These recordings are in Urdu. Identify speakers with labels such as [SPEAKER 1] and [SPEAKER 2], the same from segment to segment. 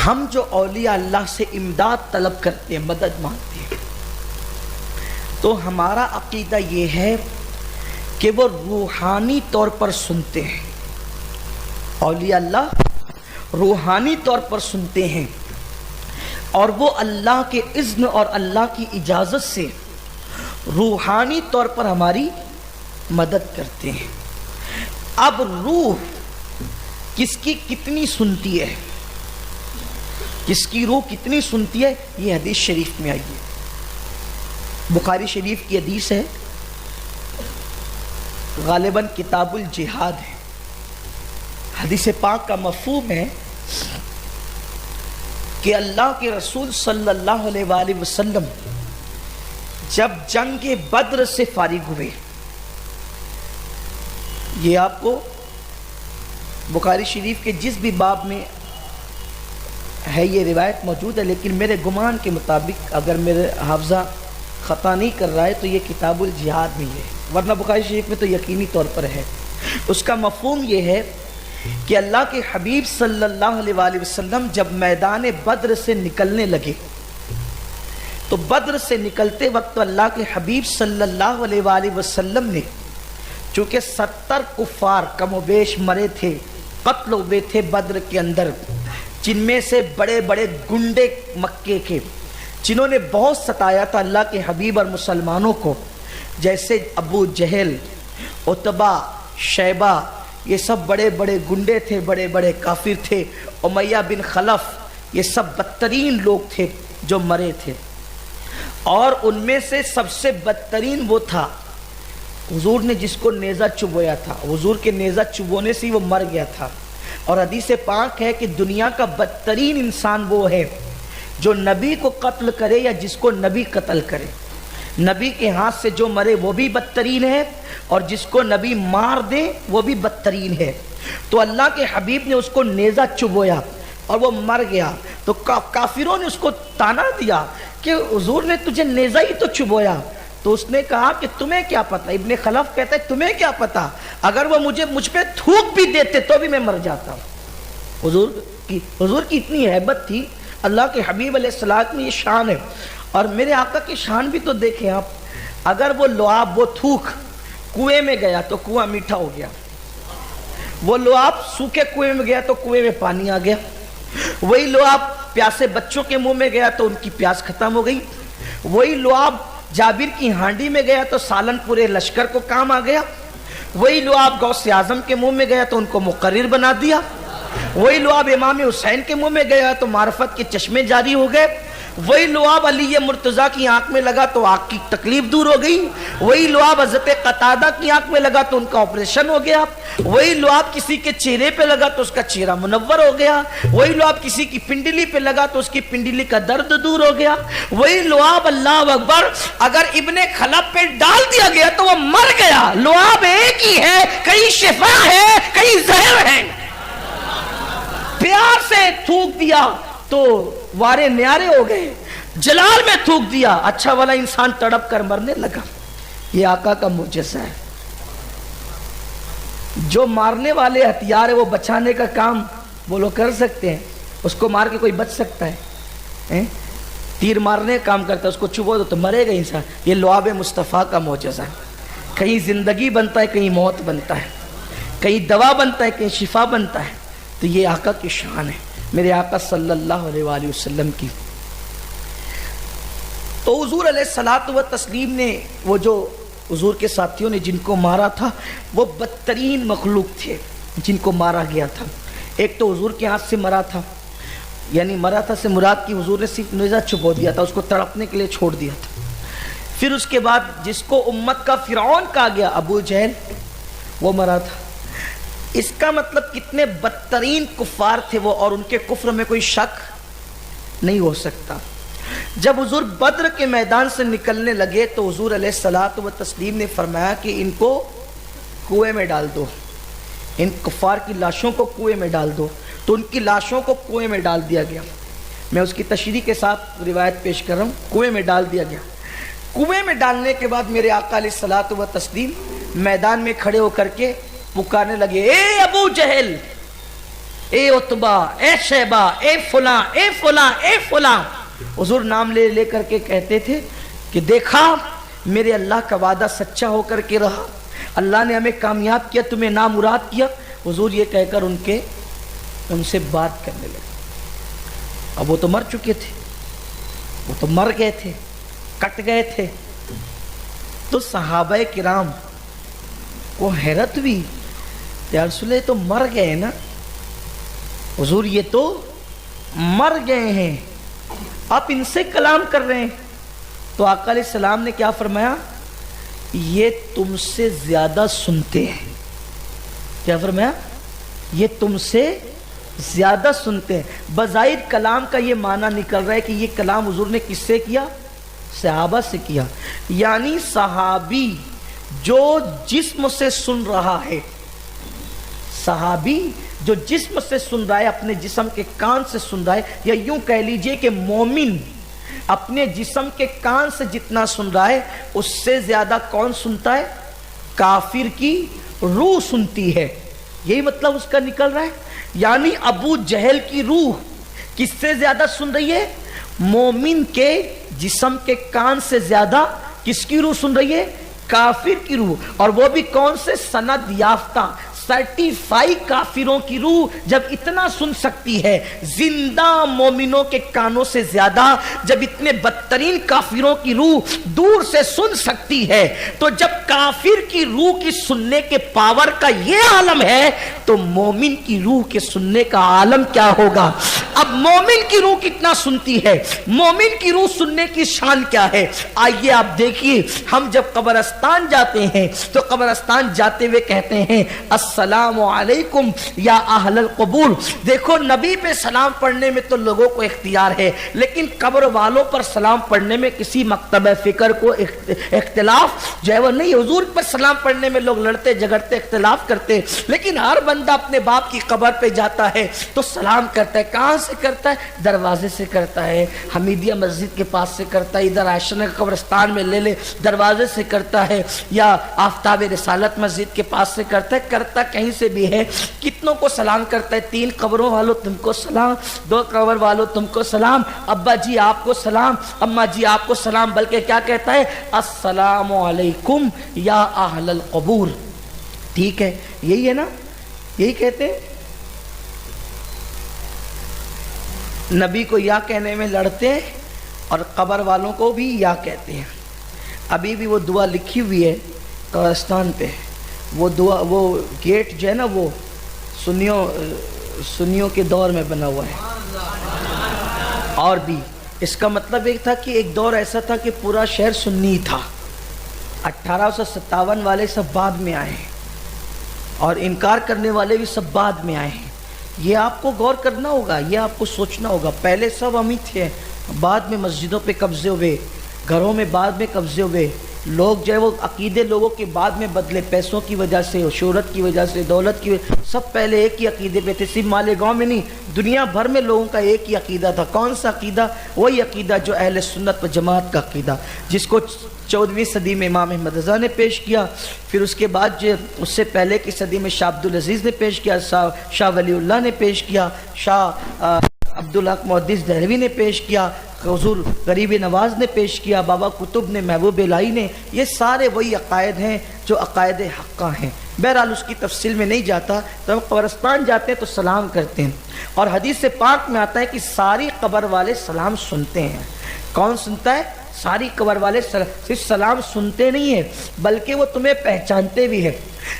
[SPEAKER 1] ہم جو اولیاء اللہ سے امداد طلب کرتے ہیں، مدد مانگتے ہیں، تو ہمارا عقیدہ یہ ہے کہ وہ روحانی طور پر سنتے ہیں۔ اولیاء اللہ روحانی طور پر سنتے ہیں، اور وہ اللہ کے اذن اور اللہ کی اجازت سے روحانی طور پر ہماری مدد کرتے ہیں۔ اب روح کس کی کتنی سنتی ہے، کس کی روح کتنی سنتی ہے، یہ حدیث شریف میں آئی ہے۔ بخاری شریف کی حدیث ہے، غالباً کتاب الجہاد ہے۔ حدیث پاک کا مفہوم ہے کہ اللہ کے رسول صلی اللہ علیہ وآلہ وسلم جب جنگ بدر سے فارغ ہوئے، یہ آپ کو بخاری شریف کے جس بھی باب میں ہے یہ روایت موجود ہے، لیکن میرے گمان کے مطابق اگر میرے حافظہ خطا نہیں کر رہا ہے تو یہ کتاب الجہاد میں ہے، ورنہ بخاری شریف میں تو یقینی طور پر ہے۔ اس کا مفہوم یہ ہے کہ اللہ کے حبیب صلی اللہ علیہ وآلہ وسلم جب میدان بدر سے نکلنے لگے تو بدر سے نکلتے وقت اللہ کے حبیب صلی اللہ علیہ وآلہ وسلم نے چونکہ 70 کفار کم و بیش مرے تھے، قتل ہوئے تھے بدر کے اندر، جن میں سے بڑے بڑے گنڈے مکے کے جنہوں نے بہت ستایا تھا اللہ کے حبیب اور مسلمانوں کو، جیسے ابو جہل، عتبہ، شیبہ، یہ سب بڑے بڑے گنڈے تھے، بڑے بڑے کافر تھے۔ امیہ بن خلف، یہ سب بدترین لوگ تھے جو مرے تھے، اور ان میں سے سب سے بدترین وہ تھا حضور نے جس کو نیزہ چبویا تھا، حضور کے نیزہ چبونے سے ہی وہ مر گیا تھا۔ اور حدیث پاک ہے کہ دنیا کا بدترین انسان وہ ہے جو نبی کو قتل کرے یا جس کو نبی قتل کرے۔ نبی کے ہاتھ سے جو مرے وہ بھی بدترین ہے، اور جس کو نبی مار دے وہ بھی بدترین ہے۔ تو اللہ کے حبیب نے اس کو نیزہ چبویا اور وہ مر گیا، تو کافروں نے اس کو تانا دیا کہ حضور نے تجھے نیزہ ہی تو چبویا۔ تو اس نے کہا کہ تمہیں کیا پتا، ابن خلف کہتا ہے تمہیں کیا پتا، اگر وہ مجھ پہ تھوک بھی دیتے تو بھی میں مر جاتا۔ حضور کی اتنی ہیبت تھی، اللہ کے حبیب علیہ السلام میں یہ شان ہے۔ اور میرے آقا کی شان بھی تو دیکھیں آپ، اگر وہ لعاب، وہ تھوک کنویں میں گیا تو کنواں میٹھا ہو گیا، وہ لعاب سوکھے کنویں میں گیا تو کنویں میں پانی آ گیا، وہی لعاب پیاسے بچوں کے منہ میں گیا تو ان کی پیاس ختم ہو گئی، وہی لعاب جابر کی ہانڈی میں گیا تو سالن پورے لشکر کو کام آ گیا، وہی لعاب غوث اعظم کے منہ میں گیا تو ان کو مقرر بنا دیا، وہی لعاب امام حسین کے منہ میں گیا تو معرفت کے چشمے جاری ہو گئے، وہی لعاب علی مرتضیٰ کی آنکھ میں لگا تو آنکھ کی تکلیف دور ہو گئی، وہی لعاب حضرت قتادہ کی آنکھ میں لگا تو ان کا آپریشن ہو گیا، وہی لعاب کسی کے چہرے پہ لگا تو اس کا چہرہ منور ہو گیا، وہی لعاب کسی کی پنڈلی پہ لگا تو اس کی پنڈلی کا درد دور ہو گیا، وہی لعاب اللہ اکبر اگر ابن خلف پہ ڈال دیا گیا تو وہ مر گیا۔ لعاب ایک ہی ہے، کہیں شفا ہے کہیں زہر ہے۔ پیار سے تھوک دیا تو وارے نیارے ہو گئے، جلال میں تھوک دیا اچھا والا انسان تڑپ کر مرنے لگا۔ یہ آقا کا معجزہ ہے۔ جو مارنے والے ہتھیار ہے وہ بچانے کا کام وہ لوگ کر سکتے ہیں، اس کو مار کے کوئی بچ سکتا ہے؟ تیر مارنے کا کام کرتا ہے، اس کو چبو دو تو مرے گا انسان۔ یہ لعاب مصطفیٰ کا معجزہ ہے، کہیں زندگی بنتا ہے کہیں موت بنتا ہے، کہیں دوا بنتا ہے کہیں شفا بنتا ہے۔ تو یہ آقا کی شان ہے، میرے آقا صلی اللہ علیہ وآلہ وسلم کی۔ تو حضور علیہ الصلوۃ والتسلیم نے وہ جو حضور کے ساتھیوں نے جن کو مارا تھا وہ بدترین مخلوق تھے جن کو مارا گیا تھا۔ ایک تو حضور کے ہاتھ سے مرا تھا، یعنی مرا تھا سے مراد کی حضور نے صرف نیزہ چبو دیا تھا، اس کو تڑپنے کے لیے چھوڑ دیا تھا۔ پھر اس کے بعد جس کو امت کا فرعون کہا گیا، ابو جہل، وہ مرا تھا۔ اس کا مطلب کتنے بدترین کفار تھے وہ، اور ان کے کفر میں کوئی شک نہیں ہو سکتا۔ جب حضور بدر کے میدان سے نکلنے لگے تو حضور علیہ الصلوۃ والتسلیم نے فرمایا کہ ان کو کنویں میں ڈال دو، ان کفار کی لاشوں کو کنویں میں ڈال دو۔ تو ان کی لاشوں کو کنویں میں ڈال دیا گیا۔ میں اس کی تشریح کے ساتھ روایت پیش کر رہا ہوں، کنویں میں ڈال دیا گیا۔ کنویں میں ڈالنے کے بعد میرے آقا علیہ الصلوۃ والتسلیم میدان میں کھڑے ہو کر کے پکارنے لگے، اے ابو جہل، اے عتبہ، اے شیبہ، اے فلاں، اے فلاں، اے فلاں، حضور نام لے لے کر کے کہتے تھے کہ دیکھا میرے اللہ کا وعدہ سچا ہو کر کے رہا، اللہ نے ہمیں کامیاب کیا، تمہیں نامراد کیا۔ حضور یہ کہہ کر ان سے بات کرنے لگے۔ اب وہ تو مر چکے تھے، وہ تو مر گئے تھے، کٹ گئے تھے۔ تو صحابہ کرام کو حیرت ہوئی، یا رسول اللہ یہ تو مر گئے نا، حضور یہ تو مر گئے ہیں، آپ ان سے کلام کر رہے ہیں۔ تو آقا علیہ السلام نے کیا فرمایا؟ یہ تم سے زیادہ سنتے ہیں۔ کیا فرمایا؟ یہ تم سے زیادہ سنتے ہیں۔ بظاہر کلام کا یہ معنی نکل رہا ہے کہ یہ کلام حضور نے کس سے کیا؟ صحابہ سے کیا۔ یعنی صحابی جو جسم سے سن رہا ہے، صحابی جو جسم سے سن رہا ہے، اپنے جسم کے کان سے سن رہا ہے، یا یوں کہہ لیجئے کہ مومن اپنے جسم کے کان سے جتنا سن رہا ہے اس سے زیادہ کون سنتا ہے؟ کافر کی روح سنتی ہے۔ یہی مطلب اس کا نکل رہا ہے۔ یعنی ابو جہل کی روح کس سے زیادہ سن رہی ہے؟ مومن کے جسم کے کان سے زیادہ کس کی روح سن رہی ہے؟ کافر کی روح۔ اور وہ بھی کون سے؟ سند یافتہ، سرٹیفائی کافروں کی روح جب اتنا سن سکتی ہے زندہ مومنوں کے کانوں سے زیادہ، جب اتنے بدترین کافروں کی روح دور سے سن سکتی ہے، تو جب کافر کی روح کی سننے کے پاور کا یہ عالم ہے تو مومن کی روح کے سننے کا عالم کیا ہوگا؟ اب مومن کی روح کتنا سنتی ہے، مومن کی روح سننے کی شان کیا ہے؟ آئیے آپ دیکھیے، ہم جب قبرستان جاتے ہیں تو قبرستان جاتے ہوئے کہتے ہیں السلام علیکم یا اہل القبور۔ دیکھو نبی پہ سلام پڑھنے میں تو لوگوں کو اختیار ہے، لیکن قبر والوں پر سلام پڑھنے میں کسی مکتب فکر کو اختلاف جو ہے وہ نہیں۔ حضور پر سلام پڑھنے میں لوگ لڑتے جھگڑتے اختلاف کرتے، لیکن ہر بندہ اپنے باپ کی قبر پہ جاتا ہے تو سلام کرتا ہے۔ کہاں سے کرتا ہے؟ دروازے سے کرتا ہے، حمیدیہ مسجد کے پاس سے کرتا ہے، ادھر عائشہ قبرستان میں لے لے دروازے سے کرتا ہے، یا آفتاب رسالت مسجد کے پاس سے کرتا ہے، کرتا کہیں سے بھی ہے۔ کتنوں کو سلام کرتا ہے؟ 3 قبروں والوں تم کو سلام، 2 قبر والوں تم کو سلام، ابا جی آپ کو سلام، اماں جی آپ کو سلام، بلکہ کیا کہتا ہے؟ السلام علیکم یا اہل القبور۔ ٹھیک ہے، یہی ہے نا، یہی کہتے ہیں۔ نبی کو یا کہنے میں لڑتے ہیں اور قبر والوں کو بھی یا کہتے ہیں۔ ابھی بھی وہ دعا لکھی ہوئی ہے قبرستان پہ، وہ دعا، وہ گیٹ جو ہے نا وہ سنیوں کے دور میں بنا ہوا ہے۔ اور بھی اس کا مطلب ایک تھا کہ ایک دور ایسا تھا کہ پورا شہر سنی تھا۔ 1857 والے سب بعد میں آئے ہیں اور انکار کرنے والے بھی سب بعد میں آئے ہیں۔ یہ آپ کو غور کرنا ہوگا، یہ آپ کو سوچنا ہوگا۔ پہلے سب ہم ہی تھے، بعد میں مسجدوں پہ قبضے ہوئے، گھروں میں بعد میں قبضے ہوئے، لوگ جو ہے وہ عقیدے لوگوں کے بعد میں بدلے، پیسوں کی وجہ سے، شہرت کی وجہ سے، دولت کی وجہ سے۔ سب پہلے ایک ہی عقیدے پہ تھے، صرف مالیگاؤں میں نہیں، دنیا بھر میں لوگوں کا ایک ہی عقیدہ تھا۔ کون سا عقیدہ؟ وہی عقیدہ جو اہل سنت و جماعت کا عقیدہ، جس کو 14ویں صدی میں امام احمد رضا نے پیش کیا، پھر اس کے بعد جو اس سے پہلے کی صدی میں شاہ عبدالعزیز نے پیش کیا، شاہ ولی اللہ نے پیش کیا، شاہ عبدالحق محدث دہلوی نے پیش کیا، حضور غریب نواز نے پیش کیا، بابا قطب نے، محبوب الہی نے۔ یہ سارے وہی عقائد ہیں جو عقائد حقہ ہیں۔ بہرحال اس کی تفصیل میں نہیں جاتا۔ تو ہم قبرستان جاتے ہیں تو سلام کرتے ہیں، اور حدیث پاک میں آتا ہے کہ ساری قبر والے سلام سنتے ہیں۔ کون سنتا ہے؟ ساری قبر والے صرف سلام سنتے نہیں ہیں بلکہ وہ تمہیں پہچانتے بھی ہیں۔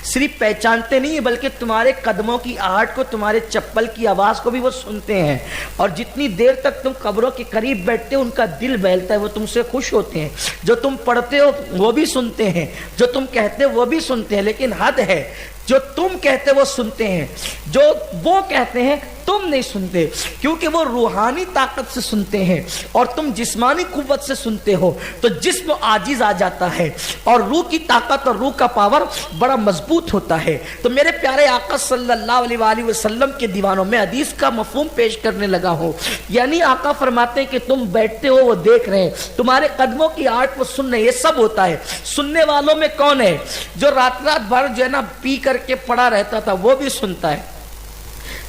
[SPEAKER 1] صرف پہچانتے نہیں ہیں بلکہ تمہارے قدموں کی آہٹ کو، تمہارے چپل کی آواز کو بھی وہ سنتے ہیں، اور جتنی دیر تک تم قبروں کے قریب بیٹھتے ہو ان کا دل بہلتا ہے، وہ تم سے خوش ہوتے ہیں۔ جو تم پڑھتے ہو وہ بھی سنتے ہیں، جو تم کہتے ہو وہ بھی سنتے ہیں، لیکن حد ہے، جو تم کہتے وہ سنتے ہیں، جو وہ کہتے ہیں تم نہیں سنتے، کیونکہ وہ روحانی طاقت سے سنتے ہیں اور تم جسمانی قوت سے سنتے ہو، تو جسم عاجز آ جاتا ہے اور روح کی طاقت اور روح کا پاور بڑا مضبوط ہوتا ہے۔ تو میرے پیارے آقا صلی اللہ علیہ وآلہ وسلم کے دیوانوں میں حدیث کا مفہوم پیش کرنے لگا ہوں۔ یعنی آقا فرماتے ہیں کہ تم بیٹھتے ہو وہ دیکھ رہے ہیں، تمہارے قدموں کی آہٹ وہ سن رہے ہیں، یہ سب ہوتا ہے۔ سننے والوں میں کون ہے؟ جو رات رات بھر جو ہے نا پی کر کے پڑا رہتا تھا وہ بھی سنتا ہے،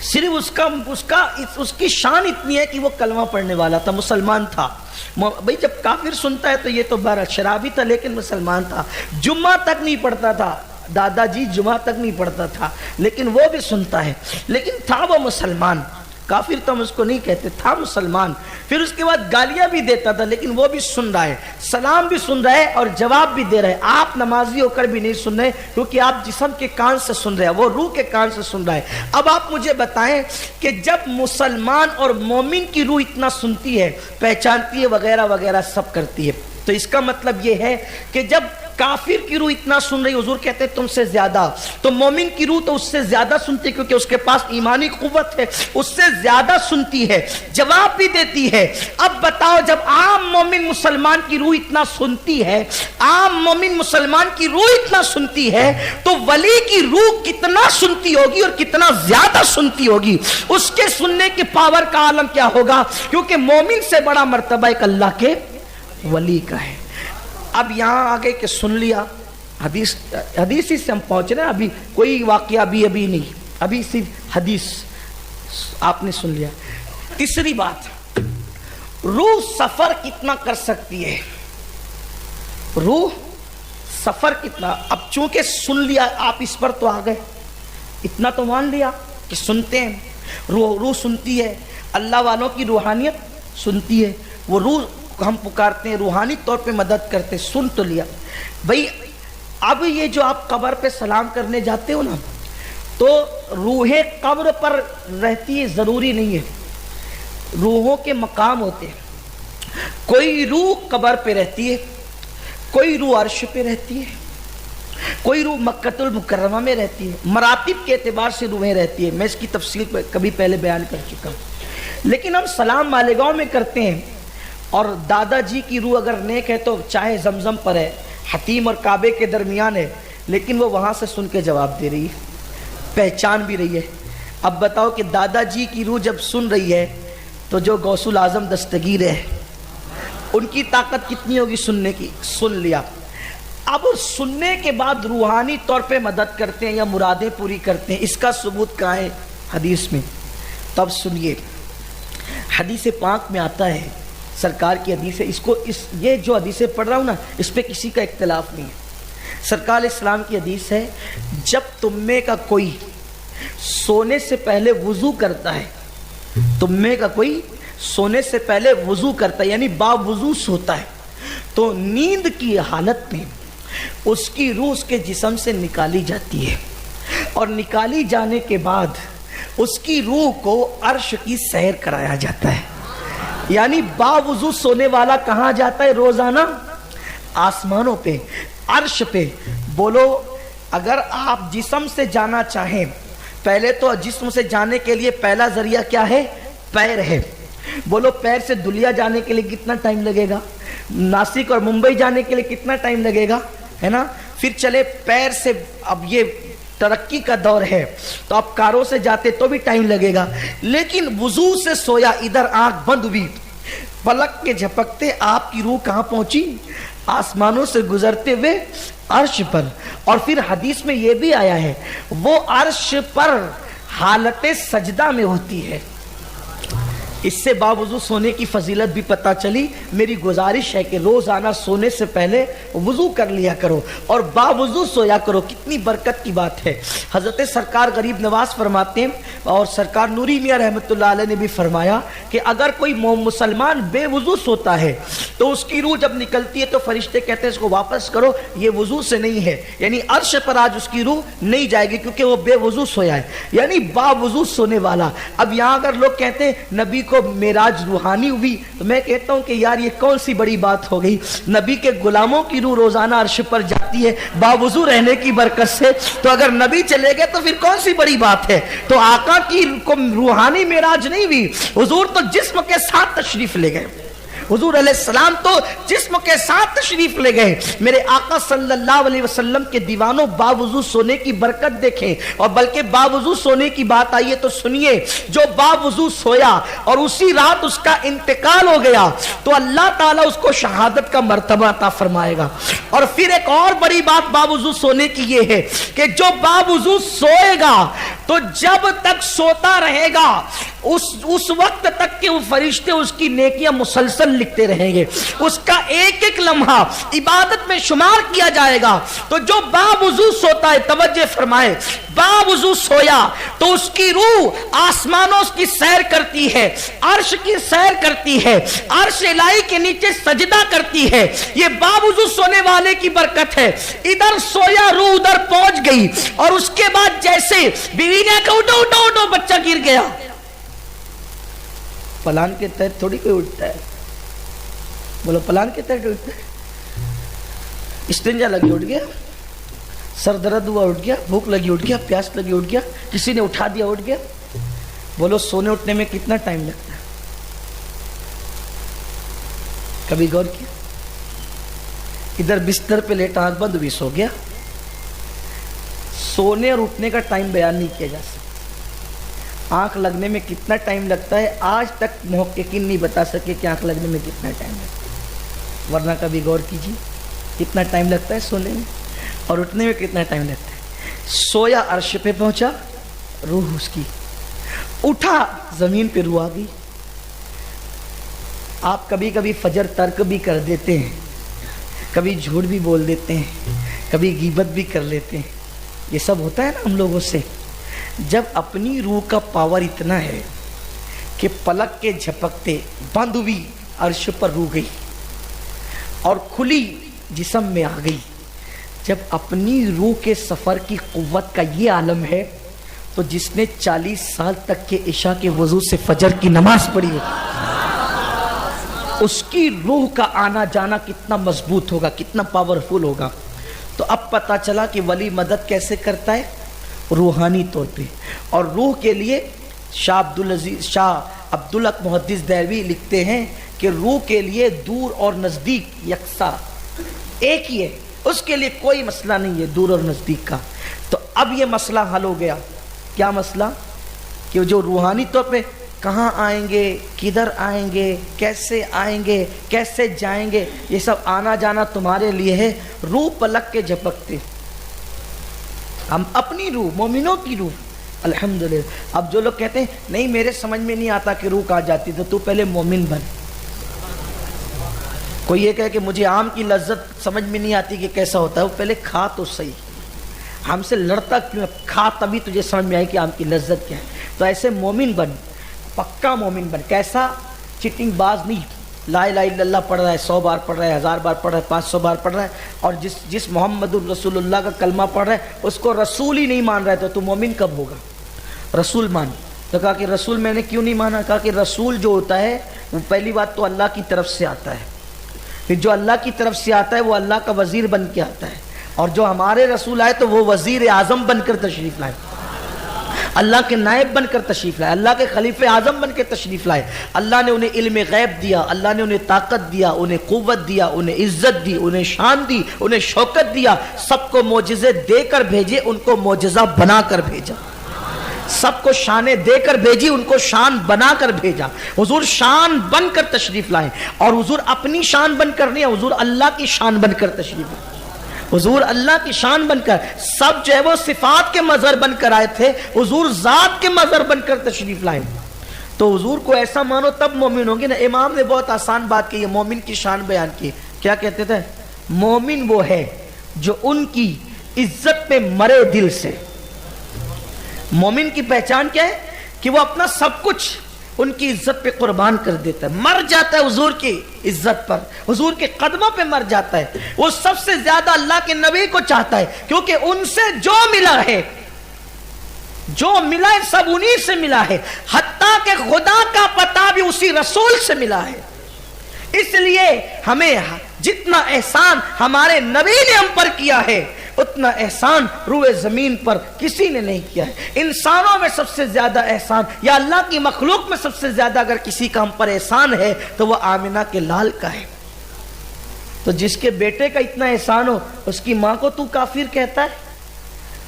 [SPEAKER 1] صرف اس کی شان اتنی ہے کہ وہ کلمہ پڑھنے والا تھا، مسلمان تھا۔ بھئی جب کافر سنتا ہے تو یہ تو بہرحال شرابی تھا لیکن مسلمان تھا، جمعہ تک نہیں پڑھتا تھا، دادا جی جمعہ تک نہیں پڑھتا تھا لیکن وہ بھی سنتا ہے، لیکن تھا وہ مسلمان، کافر تو ہم اس کو نہیں کہتے، تھا مسلمان۔ پھر اس کے بعد گالیاں بھی دیتا تھا لیکن وہ بھی سن رہا ہے، سلام بھی سن رہا ہے اور جواب بھی دے رہا ہے۔ آپ نمازی ہو کر بھی نہیں سن رہے کیونکہ آپ جسم کے کان سے سن رہے ہیں، وہ روح کے کان سے سن رہا ہے۔ اب آپ مجھے بتائیں کہ جب مسلمان اور مومن کی روح اتنا سنتی ہے، پہچانتی ہے، وغیرہ وغیرہ سب کرتی ہے، تو اس کا مطلب یہ ہے کہ جب کافر کی روح اتنا سن رہی، حضور کہتے ہیں تم سے زیادہ، تو مومن کی روح تو اس سے زیادہ سنتی ہے کیونکہ اس کے پاس ایمانی قوت ہے، اس سے زیادہ سنتی ہے، جواب بھی دیتی ہے۔ اب بتاؤ جب عام مومن مسلمان کی روح اتنا سنتی ہے، عام مومن مسلمان کی روح اتنا سنتی ہے، تو ولی کی روح کتنا سنتی ہوگی اور کتنا زیادہ سنتی ہوگی، اس کے سننے کے پاور کا عالم کیا ہوگا، کیونکہ مومن سے بڑا مرتبہ ایک اللہ کے ولی کا ہے۔ اب یہاں آگے کہ سن لیا، حدیث ہی سے ہم پہنچ رہے ہیں، ابھی کوئی واقعہ ابھی نہیں، ابھی صرف حدیث آپ نے سن لیا۔ تیسری بات، روح سفر کتنا کر سکتی ہے، روح سفر کتنا، اب چونکہ سن لیا آپ اس پر تو آ گئے، اتنا تو مان لیا کہ سنتے ہیں، روح سنتی ہے، اللہ والوں کی روحانیت سنتی ہے، وہ روح ہم پکارتے ہیں، روحانی طور پہ مدد کرتے، سن تو لیا۔ بھئی اب یہ جو آپ قبر پہ سلام کرنے جاتے ہو نا، تو روح قبر پر رہتی ہے ضروری نہیں ہے، روحوں کے مقام ہوتے ہیں، کوئی روح قبر پہ رہتی ہے، کوئی روح عرش پہ رہتی ہے، کوئی روح مکۃ المکرمہ میں رہتی ہے، مراتب کے اعتبار سے روحیں رہتی ہیں، میں اس کی تفصیل کبھی پہلے بیان کر چکا ہوں۔ لیکن ہم سلام مالیگاؤں میں کرتے ہیں، اور دادا جی کی روح اگر نیک ہے تو چاہے زمزم پر ہے، حتیم اور کعبے کے درمیان ہے، لیکن وہ وہاں سے سن کے جواب دے رہی ہے، پہچان بھی رہی ہے۔ اب بتاؤ کہ دادا جی کی روح جب سن رہی ہے تو جو غوث الاعظم دستگیر ہے ان کی طاقت کتنی ہوگی سننے کی، سن لیا۔ اب سننے کے بعد روحانی طور پہ مدد کرتے ہیں یا مرادیں پوری کرتے ہیں، اس کا ثبوت کہاں ہے حدیث میں؟ تب سنیے، حدیث پاک میں آتا ہے، سرکار کی حدیث ہے، یہ جو حدیثیں پڑھ رہا ہوں نا اس پہ کسی کا اختلاف نہیں ہے، سرکار علیہ السلام کی حدیث ہے، جب تم میں کا کوئی سونے سے پہلے وضو کرتا ہے، تم میں کا کوئی سونے سے پہلے وضو کرتا ہے یعنی با وضو سوتا ہے، تو نیند کی حالت میں اس کی روح اس کے جسم سے نکالی جاتی ہے، اور نکالی جانے کے بعد اس کی روح کو عرش کی سیر کرایا جاتا ہے، یعنی باوضو سونے والا کہاں جاتا ہے روزانہ؟ آسمانوں پہ، عرش پہ۔ بولو اگر آپ جسم سے جانا چاہیں، پہلے تو جسم سے جانے کے لیے پہلا ذریعہ کیا ہے؟ پیر ہے۔ بولو پیر سے دلیا جانے کے لیے کتنا ٹائم لگے گا؟ ناسک اور ممبئی جانے کے لیے کتنا ٹائم لگے گا، ہے نا؟ پھر چلے پیر سے، اب یہ ترقی کا دور ہے تو آپ کاروں سے جاتے تو بھی ٹائم لگے گا، لیکن وضو سے سویا، ادھر آنکھ بند ہوئی، پلک کے جھپکتے آپ کی روح کہاں پہنچی؟ آسمانوں سے گزرتے ہوئے عرش پر۔ اور پھر حدیث میں یہ بھی آیا ہے وہ عرش پر حالت سجدہ میں ہوتی ہے۔ اس سے باوضو سونے کی فضیلت بھی پتہ چلی۔ میری گزارش ہے کہ روزانہ سونے سے پہلے وضو کر لیا کرو اور باوضو سویا کرو، کتنی برکت کی بات ہے۔ حضرت سرکار غریب نواز فرماتے ہیں، اور سرکار نوری میاں رحمۃ اللہ علیہ نے بھی فرمایا کہ اگر کوئی مسلمان بے وضو سوتا ہے تو اس کی روح جب نکلتی ہے تو فرشتے کہتے ہیں اس کو واپس کرو، یہ وضو سے نہیں ہے، یعنی عرش پر آج اس کی روح نہیں جائے گی کیونکہ وہ بے وضو سویا ہے، یعنی باوضو سونے والا۔ اب یہاں اگر لوگ کہتے ہیں نبی کو معراج روحانی ہوئی، تو میں کہتا ہوں کہ یار یہ کون سی بڑی بات ہو گئی؟ نبی کے غلاموں کی روح روزانہ عرش پر جاتی ہے باوضو رہنے کی برکت سے، تو اگر نبی چلے گئے تو پھر کون سی بڑی بات ہے؟ تو آقا کی روحانی معراج نہیں ہوئی، حضور تو جسم کے ساتھ تشریف لے گئے، حضور علیہ السلام تو جسم کے ساتھ تشریف لے گئے۔ میرے آقا صلی اللہ علیہ وسلم کے دیوانوں باوضو سونے کی برکت دیکھیں، اور بلکہ باوضو سونے کی بات آئی ہے تو سنیے، جو باوضو سویا اور اسی رات اس کا انتقال ہو گیا تو اللہ تعالیٰ اس کو شہادت کا مرتبہ عطا فرمائے گا۔ اور پھر ایک اور بڑی بات باوضو سونے کی یہ ہے کہ جو باوضو سوئے گا تو جب تک سوتا رہے گا اس وقت تک کہ وہ فرشتے اس کی نیکیاں مسلسل لکھتے رہیں گے، اس کا ایک ایک لمحہ عبادت میں شمار کیا جائے گا۔ تو جو باوضو سوتا ہے، توجہ فرمائے، باوضو سویا تو اس کی روح آسمانوں کی سیر کرتی ہے، عرش کی سیر کرتی ہے، عرش الہی کے نیچے سجدہ کرتی ہے۔ یہ باوضو سونے والے کی برکت ہے۔ ادھر سویا، روح ادھر پہنچ گئی، اور اس کے بعد جیسے بیوی نے کہا اٹھو اٹھو اٹھو، بچہ گر گیا، پلان کے تحت تھوڑی کوئی اٹھتا ہے، بولو پلان کے تحت اٹھتا ہے؟ استنجا لگی اٹھ گیا، سر درد ہوا اٹھ گیا، بھوک لگی اٹھ گیا، پیاس لگی اٹھ گیا، کسی نے اٹھا دیا اٹھ گیا۔ بولو سونے اٹھنے میں کتنا ٹائم لگتا ہے؟ کبھی غور کیا؟ ادھر بستر پہ لیٹا آنکھ بند ہوئی سو گیا۔ سونے اور اٹھنے کا ٹائم بیان نہیں کیا جا سکتا۔ آنکھ لگنے میں کتنا ٹائم لگتا ہے آج تک محققین نہیں بتا سکے کہ آنکھ لگنے میں کتنا ٹائم لگتا ہے، ورنہ کبھی غور کیجیے کتنا ٹائم لگتا ہے سونے میں اور اٹھنے میں کتنا ٹائم لگتا ہے۔ سویا عرش پہ پہنچا، روح اس کی، اٹھا زمین پہ روح آ گئی۔ آپ کبھی کبھی فجر ترک بھی کر دیتے ہیں، کبھی جھوٹ بھی بول دیتے ہیں، کبھی غیبت بھی کر لیتے ہیں، یہ سب ہوتا ہے نا ہم لوگوں سے۔ جب اپنی روح کا پاور اتنا ہے کہ پلک کے جھپکتے بند ہوئی عرش پر روح گئی اور کھلی جسم میں آ گئی، جب اپنی روح کے سفر کی قوت کا یہ عالم ہے تو جس نے 40 سال تک کے عشاء کے وضو سے فجر کی نماز پڑھی ہو، اس کی روح کا آنا جانا کتنا مضبوط ہوگا، کتنا پاورفل ہوگا۔ تو اب پتا چلا کہ ولی مدد کیسے کرتا ہے، روحانی طور پہ۔ اور روح کے لیے شاہ عبدالحق محدث دہلوی لکھتے ہیں کہ روح کے لیے دور اور نزدیک یکساں ایک ہی ہے، اس کے لیے کوئی مسئلہ نہیں ہے دور اور نزدیک کا۔ تو اب یہ مسئلہ حل ہو گیا۔ کیا مسئلہ؟ کہ جو روحانی طور پہ کہاں آئیں گے، کدھر آئیں گے، کیسے آئیں گے، کیسے جائیں گے، یہ سب آنا جانا تمہارے لیے ہے۔ روح پلک کے جھپکتے، ہم اپنی روح، مومنوں کی روح، الحمدللہ۔ اب جو لوگ کہتے ہیں نہیں میرے سمجھ میں نہیں آتا کہ روح کہاں جاتی، تو پہلے مومن بن۔ کوئی یہ کہے کہ مجھے آم کی لذت سمجھ میں نہیں آتی کہ کیسا ہوتا ہے، وہ پہلے کھا تو صحیح، ہم سے لڑتا کیوں ہے؟ کھا تبھی تجھے سمجھ میں آئے کہ آم کی لذت کیا ہے۔ تو ایسے مومن بن، پکا مومن بن۔ کیسا؟ چٹنگ باز نہیں، لا الہ الا اللہ پڑھ رہا ہے، 100 بار پڑھ رہا ہے، 1000 بار پڑھ رہا ہے، 500 بار پڑھ رہا ہے، اور جس محمد الرسول اللہ کا کلمہ پڑھ رہا ہے اس کو رسول ہی نہیں مان رہا ہے، تو مومن کب ہوگا؟ رسول مان۔ تو کہا کہ رسول میں نے کیوں نہیں مانا؟ کہا کہ رسول جو ہوتا ہے وہ پہلی بات تو اللہ کی طرف سے آتا ہے، پھر جو اللہ کی طرف سے آتا ہے وہ اللہ کا وزیر بن کے آتا ہے، اور جو ہمارے رسول آئے تو وہ وزیر اعظم بن کر تشریف لائے، اللہ کے نائب بن کر تشریف لائے، اللہ کے خلیفہ اعظم بن کے تشریف لائے۔ اللہ نے انہیں علم غیب دیا، اللہ نے انہیں طاقت دیا، انہیں قوت دیا، انہیں عزت دی، انہیں شان دی، انہیں شوکت دیا، سب کو معجزے دے کر بھیجے، ان کو معجزہ بنا کر بھیجا، سب کو شانیں دے کر بھیجی، ان کو شان بنا کر بھیجا۔ حضور شان بن کر تشریف لائے، اور حضور اپنی شان بن کر نہیں، حضور اللہ کی شان بن کر تشریف لائے، حضور اللہ کی شان بن کر۔ سب جو ہے وہ صفات کے مظہر بن کر آئے تھے، حضور ذات کے مظہر بن کر تشریف لائے۔ تو حضور کو ایسا مانو تب مومن ہوں گے نا۔ امام نے بہت آسان بات کی ہے، مومن کی شان بیان کی۔ کیا کہتے تھے؟ مومن وہ ہے جو ان کی عزت پہ مرے دل سے۔ مومن کی پہچان کیا ہے؟ کہ وہ اپنا سب کچھ ان کی عزت پہ قربان کر دیتا ہے، مر جاتا ہے حضور کی عزت پر، حضور کے قدموں پہ مر جاتا ہے۔ وہ سب سے زیادہ اللہ کے نبی کو چاہتا ہے، کیونکہ ان سے جو ملا ہے، جو ملا ہے سب انہی سے ملا ہے، حتیٰ کہ خدا کا پتہ بھی اسی رسول سے ملا ہے۔ اس لیے ہمیں جتنا احسان ہمارے نبی نے ہم پر کیا ہے اتنا احسان روئے زمین پر کسی نے نہیں کیا ہے۔ انسانوں میں سب سے زیادہ احسان، یا اللہ کی مخلوق میں سب سے زیادہ اگر کسی کا ہم پر احسان ہے تو وہ آمنہ کے لال کا ہے۔ تو جس کے بیٹے کا اتنا احسان ہو، اس کی ماں کو تو کافر کہتا ہے،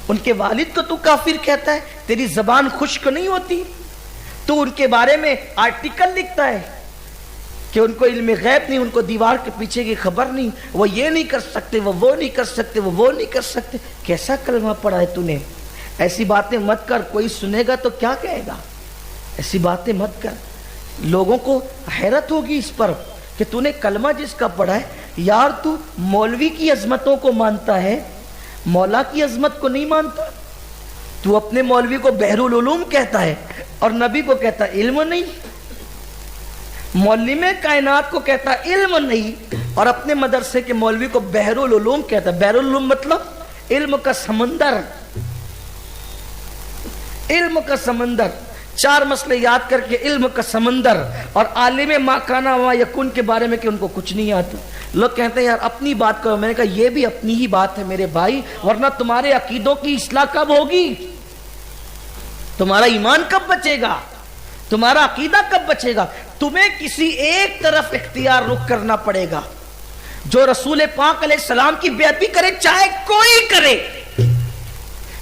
[SPEAKER 1] ان کے والد کو تو کافر کہتا ہے، تیری زبان خشک نہیں ہوتی؟ تو ان کے بارے میں آرٹیکل لکھتا ہے کہ ان کو علم غیب نہیں، ان کو دیوار کے پیچھے کی خبر نہیں، وہ یہ نہیں کر سکتے، وہ نہیں کر سکتے، وہ نہیں کر سکتے۔ کیسا کلمہ پڑھا ہے تو نے؟ ایسی باتیں مت کر، کوئی سنے گا تو کیا کہے گا؟ ایسی باتیں مت کر، لوگوں کو حیرت ہوگی اس پر کہ تو نے کلمہ جس کا پڑھا ہے، یار تو مولوی کی عظمتوں کو مانتا ہے، مولا کی عظمت کو نہیں مانتا۔ تو اپنے مولوی کو بحر العلوم کہتا ہے اور نبی کو کہتا ہے علم نہیں، معلم کائنات کو کہتا ہے علم نہیں، اور اپنے مدرسے کے مولوی کو بحر العلوم کہتا ہے۔ بحر العلوم مطلب علم کا سمندر، علم کا سمندر، 4 مسئلے یاد کر کے علم کا سمندر، اور عالم ما کان و ما یکون کے بارے میں کہ ان کو کچھ نہیں آتا۔ لوگ کہتے ہیں یار اپنی بات کرو، میں نے کہا یہ بھی اپنی ہی بات ہے میرے بھائی، ورنہ تمہارے عقیدوں کی اصلاح کب ہوگی؟ تمہارا ایمان کب بچے گا؟ تمہارا عقیدہ کب بچے گا؟ تمہیں کسی ایک طرف اختیار رخ کرنا پڑے گا، جو رسول پاک علیہ السلام کی بیعت کرے، چاہے کوئی کرے۔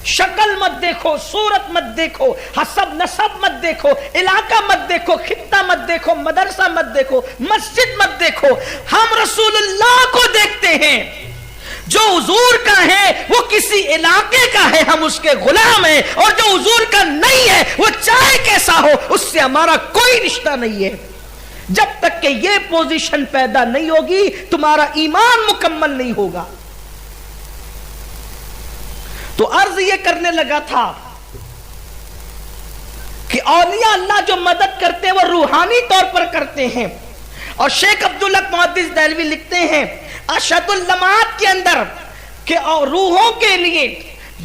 [SPEAKER 1] شکل مت دیکھو، صورت مت دیکھو، حسب نسب مت دیکھو، علاقہ مت دیکھو، خطہ مت دیکھو، مدرسہ مت دیکھو، مسجد مت دیکھو، ہم رسول اللہ کو دیکھتے ہیں۔ جو حضور کا ہے وہ کسی علاقے کا ہے، ہم اس کے غلام ہیں، اور جو حضور کا نہیں ہے وہ چاہے کیسا ہو اس سے ہمارا کوئی رشتہ نہیں ہے۔ جب تک کہ یہ پوزیشن پیدا نہیں ہوگی تمہارا ایمان مکمل نہیں ہوگا۔ تو عرض یہ کرنے لگا تھا کہ اولیاء اللہ جو مدد کرتے ہیں وہ روحانی طور پر کرتے ہیں، اور شیخ عبداللہ محدث دہلوی لکھتے ہیں ارشاد اللمعات کے اندر کہ روحوں کے لیے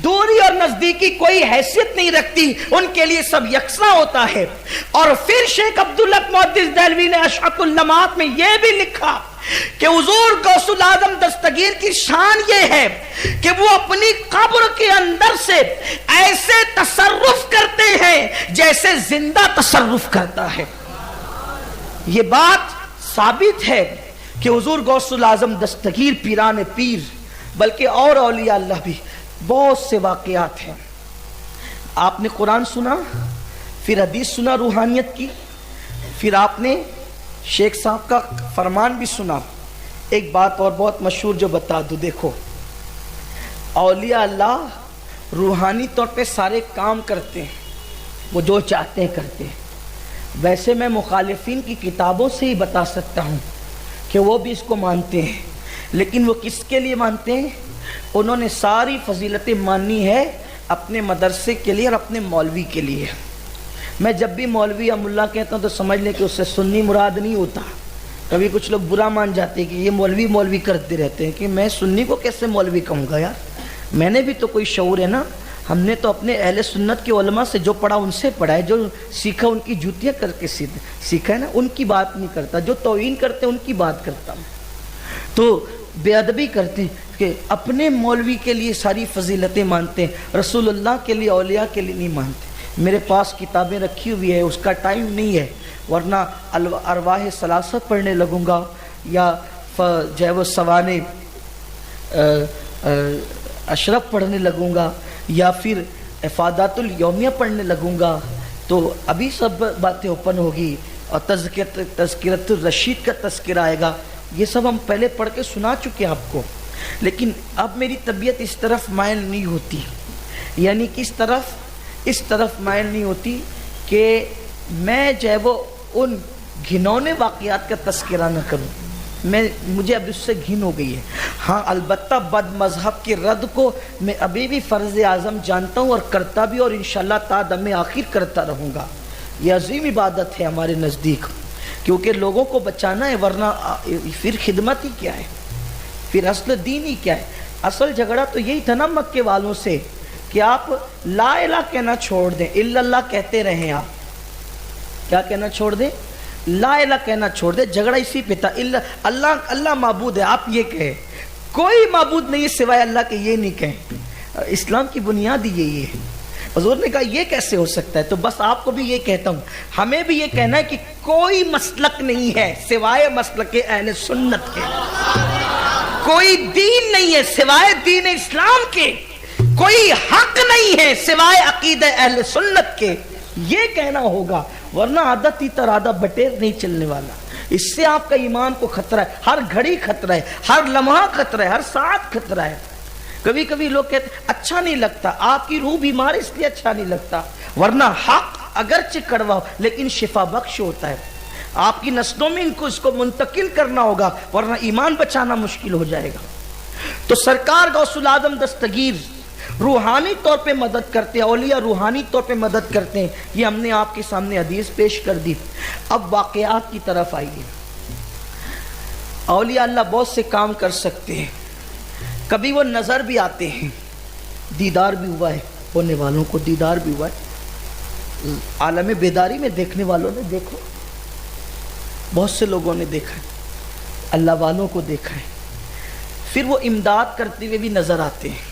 [SPEAKER 1] دوری اور نزدیکی کوئی حیثیت نہیں رکھتی، ان کے لیے سب یکساں ہوتا ہے۔ اور پھر شیخ عبداللہ محدث دہلوی نے اشعت اللمعات میں یہ بھی لکھا کہ حضور غوث الاعظم دستگیر کی شان یہ ہے کہ وہ اپنی قبر کے اندر سے ایسے تصرف کرتے ہیں جیسے زندہ تصرف کرتا ہے۔ یہ بات ثابت ہے کہ حضور غوث الاعظم دستگیر پیران پیر، بلکہ اور اولیاء اللہ بھی بہت سے واقعات ہیں۔ آپ نے قرآن سنا، پھر حدیث سنا روحانیت کی، پھر آپ نے شیخ صاحب کا فرمان بھی سنا۔ ایک بات اور بہت مشہور جو بتا دوں، دیکھو اولیاء اللہ روحانی طور پہ سارے کام کرتے ہیں، وہ جو چاہتے ہیں کرتے ہیں۔ ویسے میں مخالفین کی کتابوں سے ہی بتا سکتا ہوں کہ وہ بھی اس کو مانتے ہیں، لیکن وہ کس کے لیے مانتے ہیں؟ انہوں نے ساری فضیلتیں مانی ہے اپنے مدرسے کے لیے اور اپنے مولوی کے لیے۔ میں جب بھی مولوی یا ملا کہتا ہوں تو سمجھ لیں کہ اس سے سنی مراد نہیں ہوتا۔ کبھی کچھ لوگ برا مان جاتے ہیں کہ یہ مولوی کرتے رہتے ہیں، کہ میں سنی کو کیسے مولوی کہوں گا یار، میں نے بھی تو کوئی شعور ہے نا۔ ہم نے تو اپنے اہل سنت کے علماء سے جو پڑھا ان سے پڑھا ہے، جو سیکھا ان کی جوتیاں کر کے سیکھا ہے نا، ان کی بات نہیں کرتا، جو توہین کرتے ہیں ان کی بات کرتا ہوں۔ تو بے ادبی کرتے ہیں کہ اپنے مولوی کے لیے ساری فضیلتیں مانتے ہیں، رسول اللہ کے لیے اولیاء کے لیے نہیں مانتے۔ میرے پاس کتابیں رکھی ہوئی ہے، اس کا ٹائم نہیں ہے، ورنہ ارواح ثلاثت پڑھنے لگوں گا، یا جو ہے وہ سوانے اشرف پڑھنے لگوں گا، یا پھر افادات الیومیہ پڑھنے لگوں گا، تو ابھی سب باتیں اوپن ہوگی، اور تذکرۃ الرشید کا تذکرہ آئے گا۔ یہ سب ہم پہلے پڑھ کے سنا چکے ہیں آپ کو، لیکن اب میری طبیعت اس طرف مائل نہیں ہوتی، یعنی کہ اس طرف مائل نہیں ہوتی کہ میں جو ہے وہ ان گھنونے واقعات کا تذکرہ نہ کروں۔ مجھے اب اس سے گھن ہو گئی ہے۔ ہاں البتہ بد مذہب کے رد کو میں ابھی بھی فرض اعظم جانتا ہوں اور کرتا بھی، اور انشاءاللہ تا دم آخر کرتا رہوں گا۔ یہ عظیم عبادت ہے ہمارے نزدیک، کیونکہ لوگوں کو بچانا ہے، ورنہ پھر خدمت ہی کیا ہے، پھر اصل دین ہی کیا ہے۔ اصل جھگڑا تو یہی تھا نا مکے والوں سے کہ آپ لا الہ کہنا چھوڑ دیں، الا اللہ کہتے رہیں۔ آپ کیا کہنا چھوڑ دیں؟ لا الہ کہنا چھوڑ دیں۔ جھگڑا اسی پہ تھا، اللہ معبود ہے، آپ یہ کہیں کوئی معبود نہیں سوائے اللہ کے، یہ نہیں کہیں۔ اسلام کی بنیاد ہی یہی ہے۔ حضور نے کہا یہ کیسے ہو سکتا ہے؟ تو بس آپ کو بھی یہ کہتا ہوں، ہمیں بھی یہ کہنا ہے کہ کوئی مسلک نہیں ہے سوائے مسلک اہل سنت کے، کوئی دین نہیں ہے سوائے دین اسلام کے، کوئی حق نہیں ہے سوائے عقیدہ اہل سنت کے، یہ کہنا ہوگا، ورنہ عادت ہی ترادہ بٹیر نہیں چلنے والا۔ اس سے آپ کا ایمان کو خطرہ ہے، ہر گھڑی خطرہ ہے، ہر لمحہ خطرہ ہے، ہر ساعت خطرہ ہے۔ کبھی کبھی لوگ کہتے ہیں اچھا نہیں لگتا، آپ کی روح بیمار اس لیے اچھا نہیں لگتا، ورنہ حق اگرچہ کڑوا ہو لیکن شفا بخش ہوتا ہے، آپ کی نسلوں میں اس کو منتقل کرنا ہوگا ورنہ ایمان بچانا مشکل ہو جائے گا۔ تو سرکار غوث العظم دستگیر روحانی طور پہ مدد کرتے ہیں، اولیاء روحانی طور پہ مدد کرتے ہیں، یہ ہم نے آپ کے سامنے حدیث پیش کر دی۔ اب واقعات کی طرف آئیے۔ اولیاء اللہ بہت سے کام کر سکتے ہیں، کبھی وہ نظر بھی آتے ہیں، دیدار بھی ہوا ہے، ہونے والوں کو دیدار بھی ہوا ہے، عالم بیداری میں دیکھنے والوں نے دیکھو، بہت سے لوگوں نے دیکھا ہے، اللہ والوں کو دیکھا ہے۔ پھر وہ امداد کرتے ہوئے بھی نظر آتے ہیں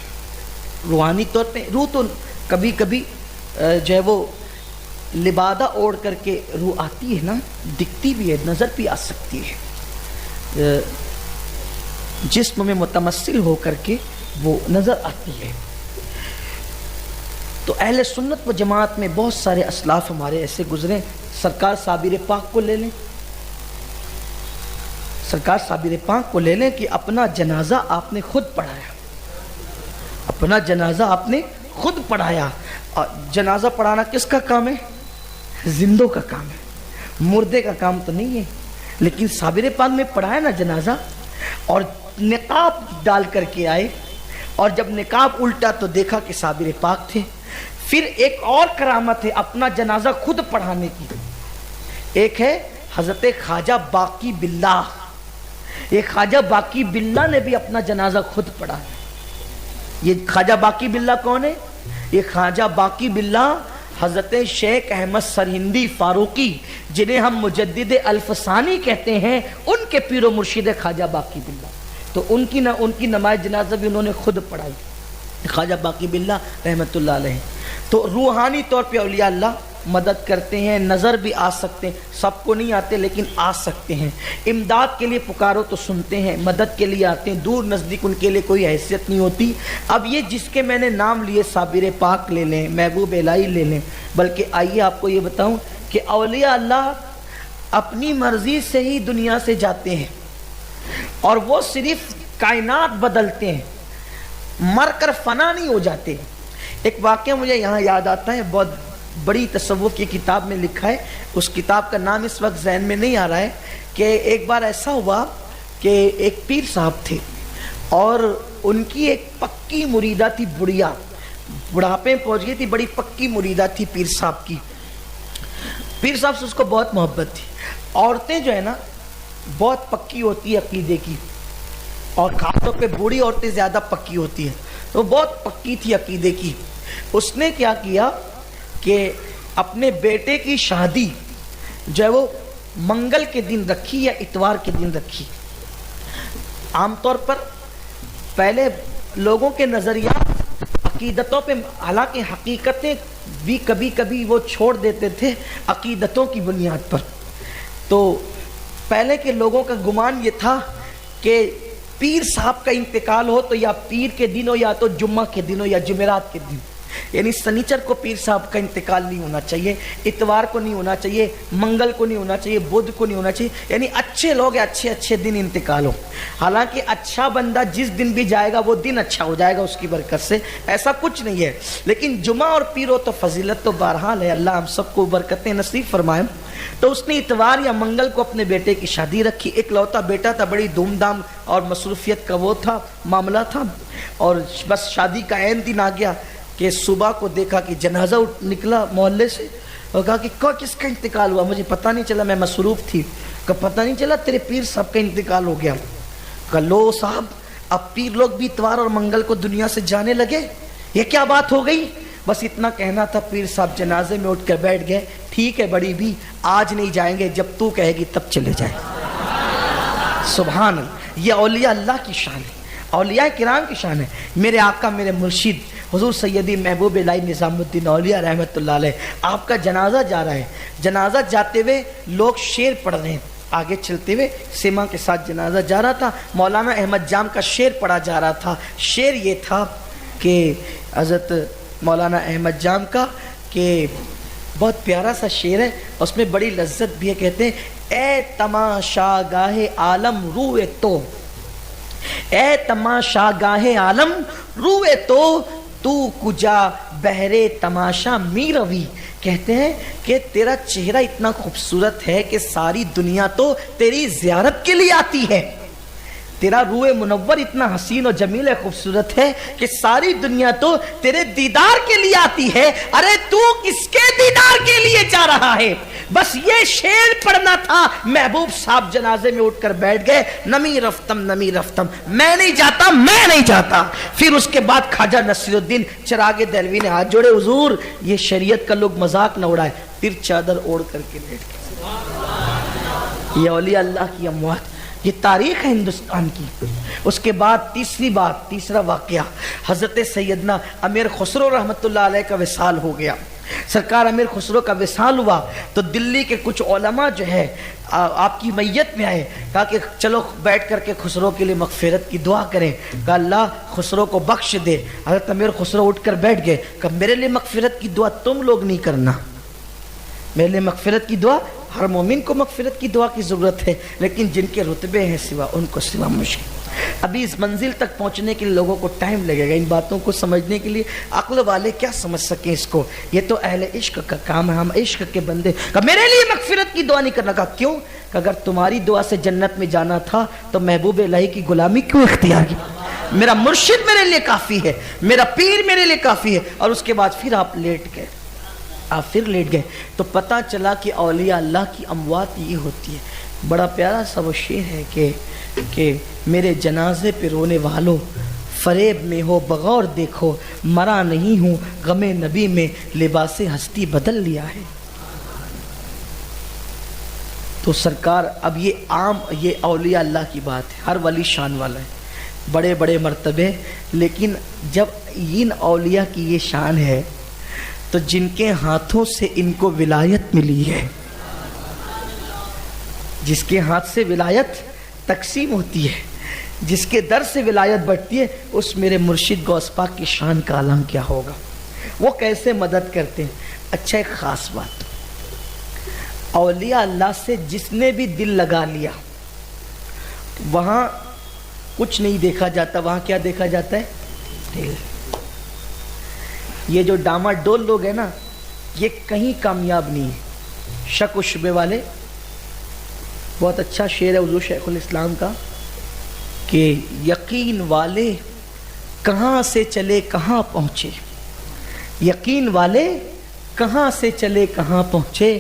[SPEAKER 1] روحانی طور پہ۔ روح تو کبھی کبھی جو ہے وہ لبادہ اوڑھ کر کے روح آتی ہے نا، دکھتی بھی ہے، نظر بھی آ سکتی ہے، جسم میں متمثل ہو کر کے وہ نظر آتی ہے۔ تو اہل سنت و جماعت میں بہت سارے اسلاف ہمارے ایسے گزرے۔ سرکار صابر پاک کو لے لیں، سرکار صابر پاک کو لے لیں کہ اپنا جنازہ آپ نے خود پڑھایا، اپنا جنازہ آپ نے خود پڑھایا۔ اور جنازہ پڑھانا کس کا کام ہے؟ زندوں کا کام ہے، مردے کا کام تو نہیں ہے، لیکن صابر پاک میں پڑھایا نا جنازہ، اور نقاب ڈال کر کے آئے، اور جب نقاب الٹا تو دیکھا کہ صابر پاک تھے۔ پھر ایک اور کرامت ہے اپنا جنازہ خود پڑھانے کی، ایک ہے حضرت خواجہ باقی باللہ، یہ خواجہ باقی باللہ نے بھی اپنا جنازہ خود پڑھا۔ یہ خواجہ باقی باللہ کون ہے؟ یہ خواجہ باقی باللہ حضرت شیخ احمد سرہندی فاروقی، جنہیں ہم مجدد الفسانی کہتے ہیں، ان کے پیر و مرشد خواجہ باقی باللہ، تو ان کی نماز جنازہ بھی انہوں نے خود پڑھائی، خواجہ باقی باللہ رحمت اللہ علیہ۔ تو روحانی طور پہ اولیاء اللہ مدد کرتے ہیں، نظر بھی آ سکتے ہیں، سب کو نہیں آتے لیکن آ سکتے ہیں، امداد کے لیے پکارو تو سنتے ہیں، مدد کے لیے آتے ہیں، دور نزدیک ان کے لیے کوئی حیثیت نہیں ہوتی۔ اب یہ جس کے میں نے نام لیے، صابر پاک لے لیں، محبوب الہی لے لیں، بلکہ آئیے آپ کو یہ بتاؤں کہ اولیاء اللہ اپنی مرضی سے ہی دنیا سے جاتے ہیں، اور وہ صرف کائنات بدلتے ہیں، مر کر فنا نہیں ہو جاتے۔ ایک واقعہ مجھے یہاں یاد آتا ہے، بہت بڑی تصوف کی کتاب میں لکھا ہے، اس کتاب کا نام اس وقت ذہن میں نہیں آ رہا ہے، کہ ایک بار ایسا ہوا کہ ایک پیر صاحب تھے، اور ان کی ایک پکی مریدہ تھی، بڑھیا بڑھاپے میں پہنچ گئی تھی، بڑی پکی مریدہ تھی پیر صاحب کی۔ پیر صاحب سے اس کو بہت محبت تھی۔ عورتیں جو ہے نا بہت پکی ہوتی ہے عقیدے کی، اور خاص طور پہ بوڑھی عورتیں زیادہ پکی ہوتی ہیں، تو بہت پکی تھی عقیدے کی۔ اس نے کیا کیا کہ اپنے بیٹے کی شادی جو ہے وہ منگل کے دن رکھی یا اتوار کے دن رکھی۔ عام طور پر پہلے لوگوں کے نظریات عقیدتوں پہ، حالانکہ حقیقتیں بھی کبھی کبھی وہ چھوڑ دیتے تھے عقیدتوں کی بنیاد پر، تو پہلے کے لوگوں کا گمان یہ تھا کہ پیر صاحب کا انتقال ہو تو یا پیر کے دن ہو یا تو جمعہ کے دن ہو یا جمعرات کے دن، یعنی سنیچر کو پیر صاحب کا انتقال نہیں ہونا چاہیے، اتوار کو نہیں ہونا چاہیے، منگل کو نہیں ہونا چاہیے، بدھ کو نہیں ہونا چاہیے، یعنی اچھے لوگ اچھے دن انتقال ہو۔ حالانکہ اچھا بندہ جس دن بھی جائے گا وہ دن اچھا ہو جائے گا اس کی برکت سے، ایسا کچھ نہیں ہے، لیکن جمعہ اور پیر ہو تو فضیلت تو بہرحال ہے، اللہ ہم سب کو برکتیں نصیب فرمائے۔ تو اس نے اتوار یا منگل کو اپنے بیٹے کی شادی رکھی، ایک لوتا بیٹا تھا، بڑی دھوم دھام اور مصروفیت کا وہ تھا، معاملہ تھا، اور بس شادی کا عین دن آ گیا کہ صبح کو دیکھا کہ جنازہ نکلا محلے سے، اور کہا کہ کس کا انتقال ہوا؟ مجھے پتہ نہیں چلا، میں مصروف تھی۔ کہ پتہ نہیں چلا تیرے پیر صاحب کا انتقال ہو گیا؟ کہ لو صاحب، اب پیر لوگ بھی اتوار اور منگل کو دنیا سے جانے لگے، یہ کیا بات ہو گئی؟ بس اتنا کہنا تھا۔ پیر صاحب جنازے میں اٹھ کر بیٹھ گئے، ٹھیک ہے بڑی بھی، آج نہیں جائیں گے، جب تو کہے گی تب چلے جائیں۔ سبحان اللہ، یہ اولیاء اللہ کی شان ہے، اولیاء کرام کی شان ہے۔ میرے آقا، میرے مرشد حضور سیدی محبوب الہی نظام الدین اولیاء رحمت اللہ علیہ، آپ کا جنازہ جا رہا ہے، جنازہ جاتے ہوئے لوگ شعر پڑھ رہے ہیں، آگے چلتے ہوئے سیما کے ساتھ جنازہ جا رہا تھا، مولانا احمد جام کا شعر پڑھا جا رہا تھا۔ شعر یہ تھا کہ حضرت مولانا احمد جام کا، کہ بہت پیارا سا شعر ہے، اس میں بڑی لذت بھی ہے، کہتے ہیں اے تماشا گاہ عالم روئے تو، اے تماشا گاہ عالم روئے تو کجا بہرے تماشا می روی. کہتے ہیں کہ تیرا چہرہ اتنا خوبصورت ہے کہ ساری دنیا تو تیری زیارت کے لیے آتی ہے. تیرا روئے منور اتنا حسین و جمیل خوبصورت ہے کہ ساری دنیا تو تیرے دیدار کے لیے آتی ہے. ارے تو کس کے دیدار کے لیے جا رہا ہے؟ بس یہ شعر پڑھنا تھا. محبوب صاحب جنازے میں اٹھ کر بیٹھ گئے. نمی رفتم میں نہیں جاتا، میں نہیں جاتا. پھر اس کے بعد خواجہ نصیر الدین چراغ دہلوی نے ہاتھ جوڑے، حضور یہ شریعت کا لوگ مذاق نہ اڑائے. پھر چادر اوڑھ کر کے بیٹھ گئے. یہ اولیاء اللہ کی اموات، یہ تاریخ ہے ہندوستان کی. اس کے بعد تیسرا واقعہ، حضرت سیدنا امیر خسرو رحمت اللہ علیہ کا وصال ہو گیا. سرکار امیر خسرو کا وصال ہوا تو دلی کے کچھ علماء جو ہے آپ کی میت میں آئے. کہا کہ چلو بیٹھ کر کے خسرو کے لیے مغفرت کی دعا کریں. کہا اللہ خسرو کو بخش دے. حضرت امیر خسرو اٹھ کر بیٹھ گئے. کہا میرے لیے مغفرت کی دعا تم لوگ نہیں کرنا، میرے لیے مغفرت کی دعا، ہر مومن کو مغفرت کی دعا کی ضرورت ہے، لیکن جن کے رتبے ہیں سوا ان کو سوا مشکل. ابھی اس منزل تک پہنچنے کے لیے لوگوں کو ٹائم لگے گا. ان باتوں کو سمجھنے کے لیے عقل والے کیا سمجھ سکیں اس کو. یہ تو اہل عشق کا کام ہے، ہم عشق کے بندے. کہ میرے لیے مغفرت کی دعا نہیں کرنا. کہا کیوں؟ کہ اگر تمہاری دعا سے جنت میں جانا تھا تو محبوب الہی کی غلامی کیوں اختیار کی؟ میرا مرشد میرے لیے کافی ہے، میرا پیر میرے لیے کافی ہے. اور اس کے بعد پھر آپ لیٹ گئے. تو پتہ چلا کہ اولیاء اللہ کی اموات یہ ہوتی ہے. بڑا پیارا سا وہ شعر ہے کہ میرے جنازے پہ رونے والوں فریب میں ہو بغور دیکھو، مرا نہیں ہوں غم نبی میں لباس ہستی بدل لیا ہے. تو سرکار اب یہ اولیاء اللہ کی بات ہے. ہر ولی شان والا ہے، بڑے بڑے مرتبے. لیکن جب ان اولیاء کی یہ شان ہے تو جن کے ہاتھوں سے ان کو ولایت ملی ہے، جس کے ہاتھ سے ولایت تقسیم ہوتی ہے، جس کے در سے ولایت بڑھتی ہے، اس میرے مرشد غوث پاک کی شان کا عالم کیا ہوگا. وہ کیسے مدد کرتے ہیں. اچھا ایک خاص بات، اولیاء اللہ سے جس نے بھی دل لگا لیا وہاں کچھ نہیں دیکھا جاتا. وہاں کیا دیکھا جاتا ہے؟ دل. یہ جو ڈاما ڈول لوگ ہیں نا، یہ کہیں کامیاب نہیں ہے. شک و شبے والے. بہت اچھا شعر ہے حضور شیخ الاسلام کا کہ یقین والے کہاں سے چلے کہاں پہنچے، یقین والے کہاں سے چلے کہاں پہنچے،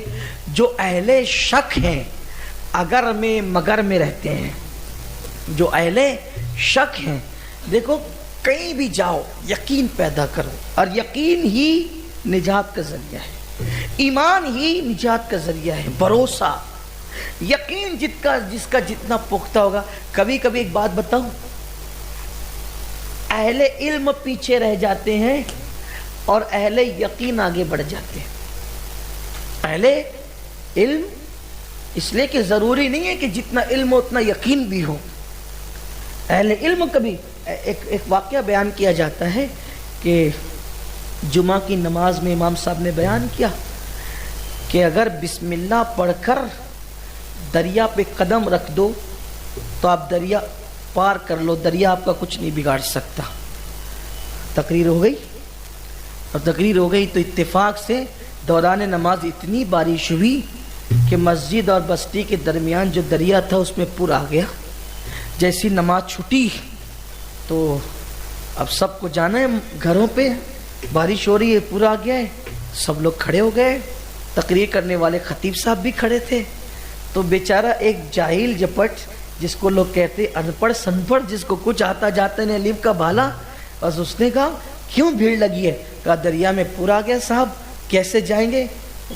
[SPEAKER 1] جو اہل شک ہیں اگر میں مگر میں رہتے ہیں. جو اہل شک ہیں، دیکھو کہیں بھی جاؤ یقین پیدا کرو، اور یقین ہی نجات کا ذریعہ ہے، ایمان ہی نجات کا ذریعہ ہے. بھروسہ، یقین جس کا جتنا پختہ ہوگا. کبھی کبھی ایک بات بتاؤں، اہل علم پیچھے رہ جاتے ہیں اور اہل یقین آگے بڑھ جاتے ہیں. اہل علم اس لیے کہ ضروری نہیں ہے کہ جتنا علم ہو اتنا یقین بھی ہو. اہل علم کبھی ایک واقعہ بیان کیا جاتا ہے کہ جمعہ کی نماز میں امام صاحب نے بیان کیا کہ اگر بسم اللہ پڑھ کر دریا پہ قدم رکھ دو تو آپ دریا پار کر لو، دریا آپ کا کچھ نہیں بگاڑ سکتا. تقریر ہو گئی تو اتفاق سے دوران نماز اتنی بارش ہوئی کہ مسجد اور بستی کے درمیان جو دریا تھا اس میں پور آ گیا. جیسی نماز چھٹی تو اب سب کو جانا ہے گھروں پہ، بارش ہو رہی ہے، پور آ گیا ہے. سب لوگ کھڑے ہو گئے. تقریر کرنے والے خطیب صاحب بھی کھڑے تھے. تو بیچارہ ایک جاہل جپٹ، جس کو لوگ کہتے ان پڑھ سن پڑھ، جس کو کچھ آتا جاتا نہیں الف کا بھالا، بس اس نے کہا کیوں بھیڑ لگی ہے؟ کہا دریا میں پور آ گیا صاحب، کیسے جائیں گے؟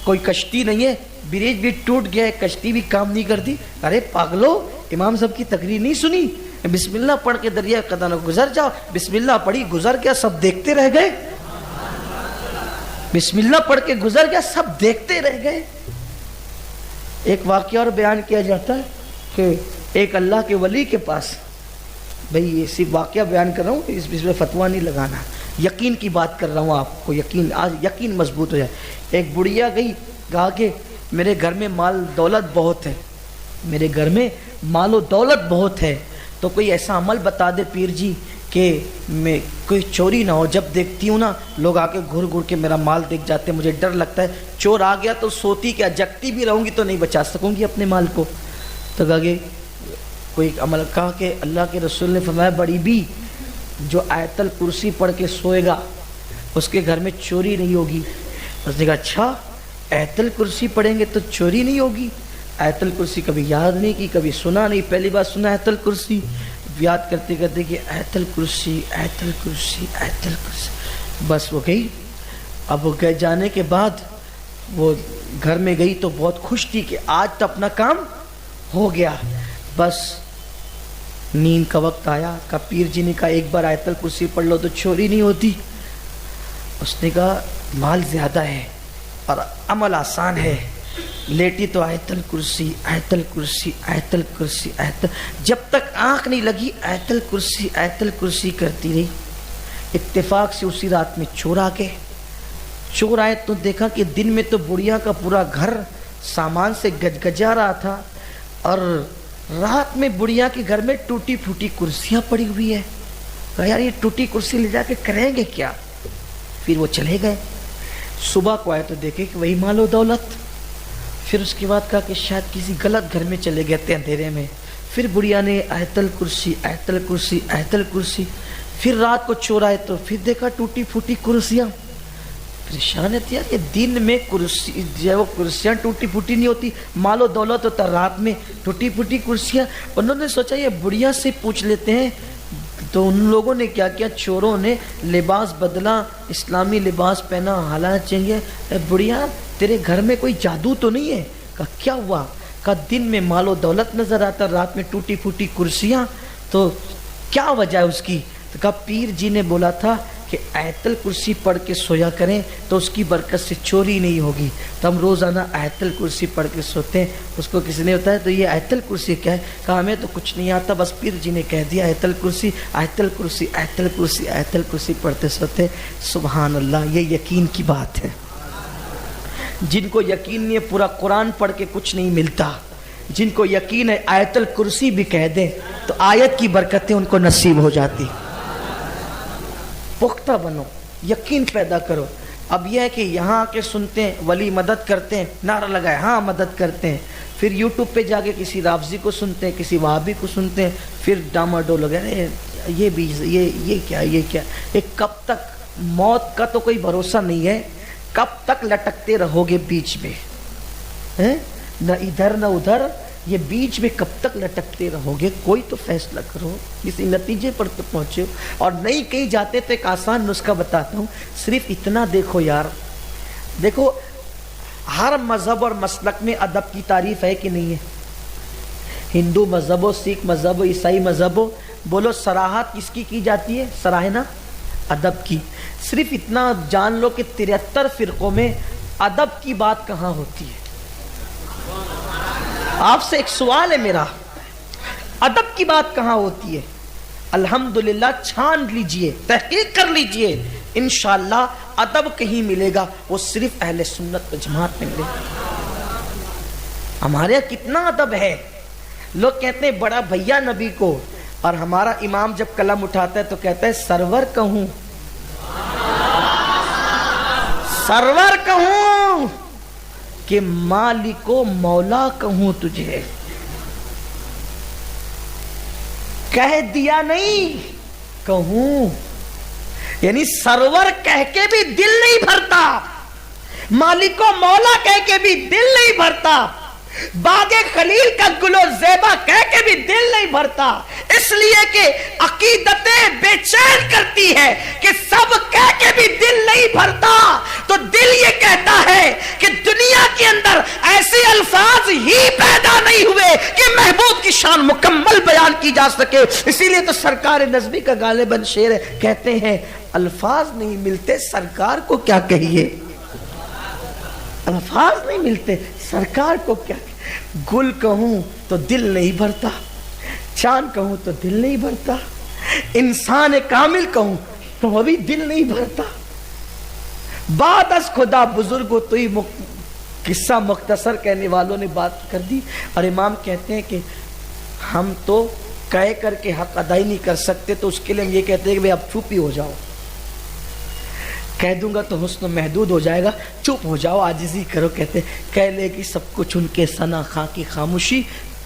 [SPEAKER 1] کوئی کشتی نہیں ہے، بریج بھی ٹوٹ گیا ہے، کشتی بھی کام نہیں کرتی. ارے پاگلو، امام صاحب کی تقریر نہیں سنی؟ بسم اللہ پڑھ کے دریا قدم گزر جاؤ. بسم اللہ پڑھی، گزر گیا، سب دیکھتے رہ گئے. بسم اللہ پڑھ کے گزر گیا، سب دیکھتے رہ گئے. ایک واقعہ اور بیان کیا جاتا ہے کہ ایک اللہ کے ولی کے پاس، بھئی یہ صرف واقعہ بیان کر رہا ہوں، اس میں فتویٰ نہیں لگانا، یقین کی بات کر رہا ہوں آپ کو، آج یقین مضبوط ہو جائے. ایک بڑھیا گئی، کہا کہ میرے گھر میں مال دولت بہت ہے، میرے گھر میں مال و دولت بہت ہے، تو کوئی ایسا عمل بتا دے پیر جی کہ میں کوئی چوری نہ ہو. جب دیکھتی ہوں نا لوگ آ کے گھر گھر کے میرا مال دیکھ جاتے ہیں, مجھے ڈر لگتا ہے چور آ گیا تو سوتی کیا, جگتی بھی رہوں گی تو نہیں بچا سکوں گی اپنے مال کو. تو کہا کوئی عمل, کہا کہ اللہ کے رسول نے فرمایا بڑی بھی جو آیت الکرسی پڑھ کے سوئے گا اس کے گھر میں چوری نہیں ہوگی. اس نے کہا اچھا آیت الکرسی پڑھیں گے تو چوری نہیں ہوگی. آیت الکرسی کبھی یاد نہیں کی, کبھی سنا نہیں, پہلی بار سنا آیت الکرسی. یاد کرتے کرتے کہ آیت الکرسی آیت الکرسی آیت الکرسی, بس وہ گئی. اب وہ گئے جانے کے بعد وہ گھر میں گئی تو بہت خوش تھی کہ آج تو اپنا کام ہو گیا. بس نیند کا وقت آیا, کہا پیر جی نے کہا ایک بار آیت الکرسی پڑھ لو تو چوری نہیں ہوتی. اس نے کہا مال زیادہ ہے اور عمل آسان ہے, لیٹی تو آیت الکرسی آیت الکرسی آیت الکرسی آیت, جب تک آنکھ نہیں لگی آیت الکرسی کرتی رہی. اتفاق سے اسی رات میں چور آ گئے. چور آئے تو دیکھا کہ دن میں تو بڑھیا کا پورا گھر سامان سے گجگجا رہا تھا اور رات میں بڑھیا کے گھر میں ٹوٹی پھوٹی کرسیاں پڑی ہوئی ہے. کہا یار یہ ٹوٹی کرسی لے جا کے کریں گے کیا. پھر وہ چلے گئے. صبح کو آئے تو دیکھے کہ وہی مال و دولت. پھر اس کے بعد کہا کہ شاید کسی غلط گھر میں چلے گئے تھے اندھیرے میں. پھر بڑھیا نے آیت الکرسی آیت الکرسی آیت الکرسی. پھر رات کو چور آئے تو پھر دیکھا ٹوٹی پھوٹی کرسیاں. پریشان ہے کہ دن میں کرسی جو وہ کرسیاں ٹوٹی پھوٹی نہیں ہوتی, مال و دولت ہوتا, رات میں ٹوٹی پھوٹی کرسیاں. انہوں نے سوچا یہ بڑھیا سے پوچھ لیتے ہیں. تو ان لوگوں نے کیا کیا, چوروں نے لباس بدلا, اسلامی لباس پہنا. حالانکہ چاہیے بڑھیا تیرے گھر میں کوئی جادو تو نہیں ہے. کہا کیا ہوا. کہا دن میں مال و دولت نظر آتا, رات میں ٹوٹی پھوٹی کرسیاں, تو کیا وجہ ہے اس کی. تو کہا پیر جی نے بولا تھا کہ آیت الکرسی پڑھ کے سویا کریں تو اس کی برکت سے چوری نہیں ہوگی. تو ہم روزانہ آیت الکرسی پڑھ کے سوتے ہیں. اس کو کسی نے بتایا تو یہ آیت الکرسی کیا ہے. کہا ہمیں تو کچھ نہیں آتا, بس پیر جی نے کہہ دیا آیت الکرسی آیت الکرسی آیت الکرسی آیت الکرسی پڑھتے سوتے. سبحان اللہ, یہ یقین کی بات ہے. جن کو یقین نہیں ہے پورا قرآن پڑھ کے کچھ نہیں ملتا. جن کو یقین ہے آیت الکرسی بھی کہہ دیں تو آیت کی برکتیں ان کو نصیب ہو جاتی. پختہ بنو, یقین پیدا کرو. اب یہ ہے کہ یہاں آ کے سنتے ہیں ولی مدد کرتے ہیں, نعرہ لگائے ہاں مدد کرتے ہیں, پھر یوٹیوب پہ جا کے کسی رافضی کو سنتے ہیں, کسی وہابی کو سنتے ہیں, پھر ڈاماڈول لگائے یہ بھی یہ کیا یہ کیا. ایک کب تک, موت کا تو کوئی بھروسہ نہیں ہے, کب تک لٹکتے رہو گے بیچ میں, نہ ادھر نہ ادھر, یہ بیچ میں کب تک لٹکتے رہو گے. کوئی تو فیصلہ کرو, کسی نتیجے پر تو پہنچے. اور نہیں کہیں جاتے تو ایک آسان نسخہ بتاتا ہوں, صرف اتنا دیکھو یار. دیکھو ہر مذہب اور مسلک میں ادب کی تعریف ہے کہ نہیں ہے. ہندو مذہب ہو, سکھ مذہب ہو, عیسائی مذہب ہو, بولو سراحت کس کی جاتی ہے, سراہنا ادب کی. صرف اتنا جان لو کہ 73 فرقوں میں ادب کی بات کہاں ہوتی ہے. آپ سے ایک سوال ہے میرا, ادب کی بات کہاں ہوتی ہے. الحمدللہ چھان لیجئے, تحقیق کر لیجئے, انشاءاللہ ادب کہیں ملے گا, وہ صرف اہل سنت و جماعت میں ملے گا. ہمارے یہاں کتنا ادب ہے. لوگ کہتے ہیں بڑا بھیا نبی کو, اور ہمارا امام جب قلم اٹھاتا ہے تو کہتا ہے سرور کہوں, سرور کہوں کہ مالک و مولا کہوں تجھے. کہہ دیا نہیں کہوں, یعنی سرور کہہ کے بھی دل نہیں بھرتا, مالک و مولا کہہ کے بھی دل نہیں بھرتا, باغ خلیل کا گل و زیبا کہہ کے بھی دل نہیں بھرتا. اس لیے کہ عقیدتیں بے چین کرتی ہے کہ سب کہہ کے بھی دل نہیں بھرتا. تو دل یہ کہتا ہے کہ دنیا کے اندر ایسے الفاظ ہی پیدا نہیں ہوئے کہ محبوب کی شان مکمل بیان کی جا سکے. اسی لیے تو سرکار نظمی کا غالباً شعر ہے, کہتے ہیں الفاظ نہیں ملتے سرکار کو کیا کہیے. الفاظ نہیں ملتے سرکار کو کیا. گل کہوں تو دل نہیں بھرتا, چاند کہوں تو دل نہیں بھرتا, انسان کامل کہوں تو وہ بھی دل نہیں بھرتا. بعد از خدا بزرگ تو ہی قصہ مختصر کہنے والوں نے بات کر دی. اور امام کہتے ہیں کہ ہم تو کہہ کر کے حق ادا ہی نہیں کر سکتے تو اس کے لیے ہم یہ کہتے ہیں کہ بھئی اب چپ ہی ہو جاؤ، کہہ دوں گا تو حسن محدود ہو جائے گا، چپ ہو جاؤ، عاجزی کرو. کہتے کہہ لے گی سب کچھ ان کے ثنا خاں کی خاموشی،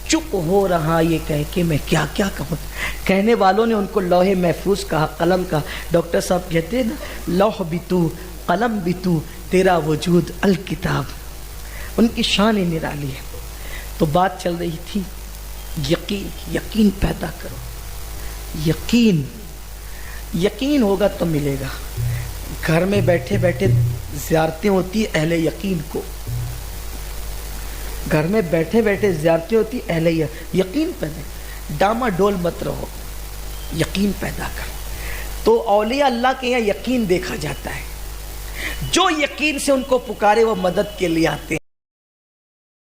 [SPEAKER 1] چپ ہو رہا یہ کہہ کے میں کیا کیا کہوں. کہنے والوں نے ان کو لوح محفوظ کہا، قلم کہا. ڈاکٹر صاحب کہتے ہیں نا لوح بھی تو، قلم بھی تو، تیرا وجود الکتاب. ان کی شان ہی نرالی ہے. تو بات چل رہی تھی یقین، یقین پیدا کرو. یقین، یقین ہوگا تو ملے گا. گھر میں بیٹھے بیٹھے زیارتیں ہوتی اہل یقین کو، گھر میں بیٹھے بیٹھے زیارتیں ہوتی اہل یقین پیدا. ڈاما ڈول مت رہو، یقین پیدا کرو. تو اولیاء اللہ کے یہاں یقین دیکھا جاتا ہے. جو یقین سے ان کو پکارے وہ مدد کے لیے آتے ہیں.